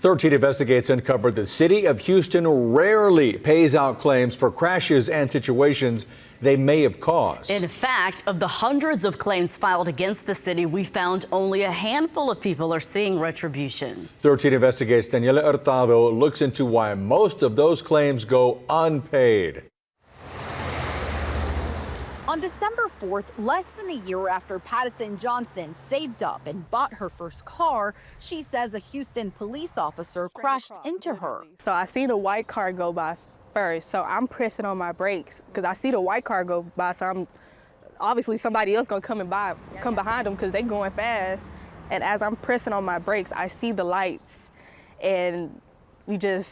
13 Investigates uncovered the city of Houston rarely pays out claims for crashes and situations they may have caused. In fact, of the hundreds of claims filed against the city, we found only a handful of people are seeing retribution. 13 Investigates' Daniela Hurtado looks into why most of those claims go unpaid. On December 4th, less than a year after Patterson Johnson saved up and bought her first car, she says a Houston police officer crashed into her. So I see the white car go by first, so I'm pressing on my brakes because I see the white car go by, so I'm obviously somebody else gonna come behind them because they going fast. And as I'm pressing on my brakes, I see the lights, and he just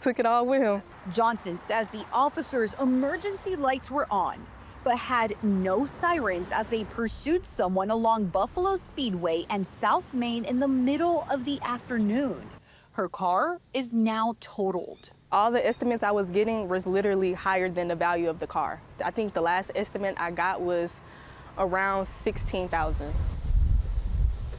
took it all with him. Johnson says the officers' emergency lights were on, but had no sirens as they pursued someone along Buffalo Speedway and South Main in the middle of the afternoon. Her car is now totaled. All the estimates I was getting was literally higher than the value of the car. I think the last estimate I got was around $16,000.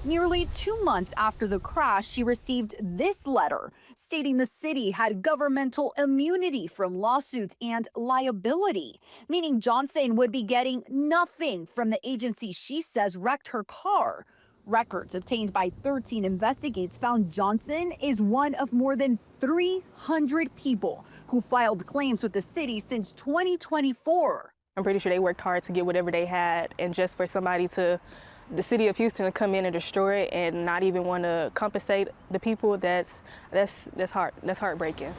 Nearly 2 months after the crash, she received this letter stating the city had governmental immunity from lawsuits and liability, meaning Johnson would be getting nothing from the agency she says wrecked her car. Records obtained by 13 Investigates found Johnson is one of more than 300 people who filed claims with the city since 2024. I'm pretty sure they worked hard to get whatever they had, and just for the city of Houston to come in and destroy it and not even want to compensate the people, that's heartbreaking.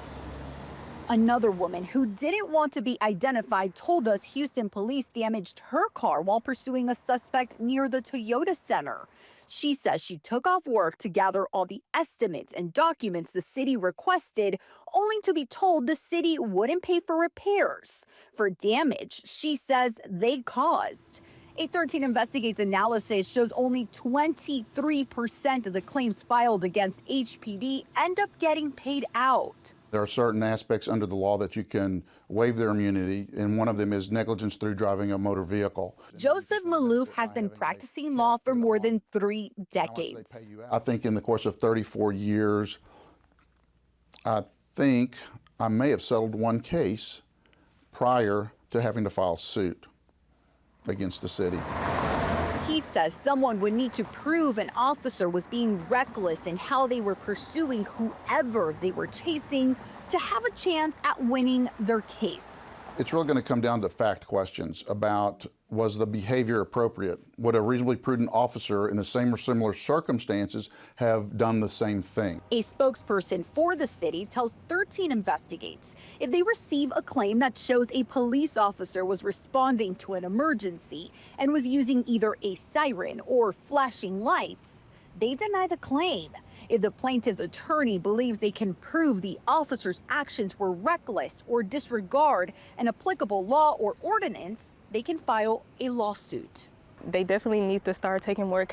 Another woman who didn't want to be identified told us Houston police damaged her car while pursuing a suspect near the Toyota Center. She says she took off work to gather all the estimates and documents the city requested, only to be told the city wouldn't pay for repairs for damage she says they caused. A 13 Investigates analysis shows only 23% of the claims filed against HPD end up getting paid out. There are certain aspects under the law that you can waive their immunity, and one of them is negligence through driving a motor vehicle. Joseph Malouf has been practicing law for more than 3 decades. I think in the course of 34 years, I think I may have settled one case prior to having to file suit against the city. He says someone would need to prove an officer was being reckless in how they were pursuing whoever they were chasing to have a chance at winning their case. It's really going to come down to fact questions about, was the behavior appropriate? Would a reasonably prudent officer in the same or similar circumstances have done the same thing? A spokesperson for the city tells 13 Investigates if they receive a claim that shows a police officer was responding to an emergency and was using either a siren or flashing lights, they deny the claim. If the plaintiff's attorney believes they can prove the officer's actions were reckless or disregard an applicable law or ordinance, they can file a lawsuit. They definitely need to start taking more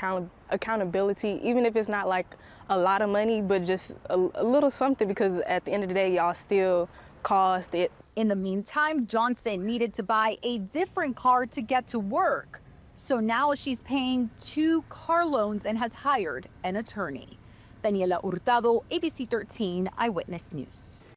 accountability, even if it's not like a lot of money, but just a little something, because at the end of the day, y'all still caused it. In the meantime, Johnson needed to buy a different car to get to work. So now she's paying 2 car loans and has hired an attorney. Daniela Hurtado, ABC 13 Eyewitness News.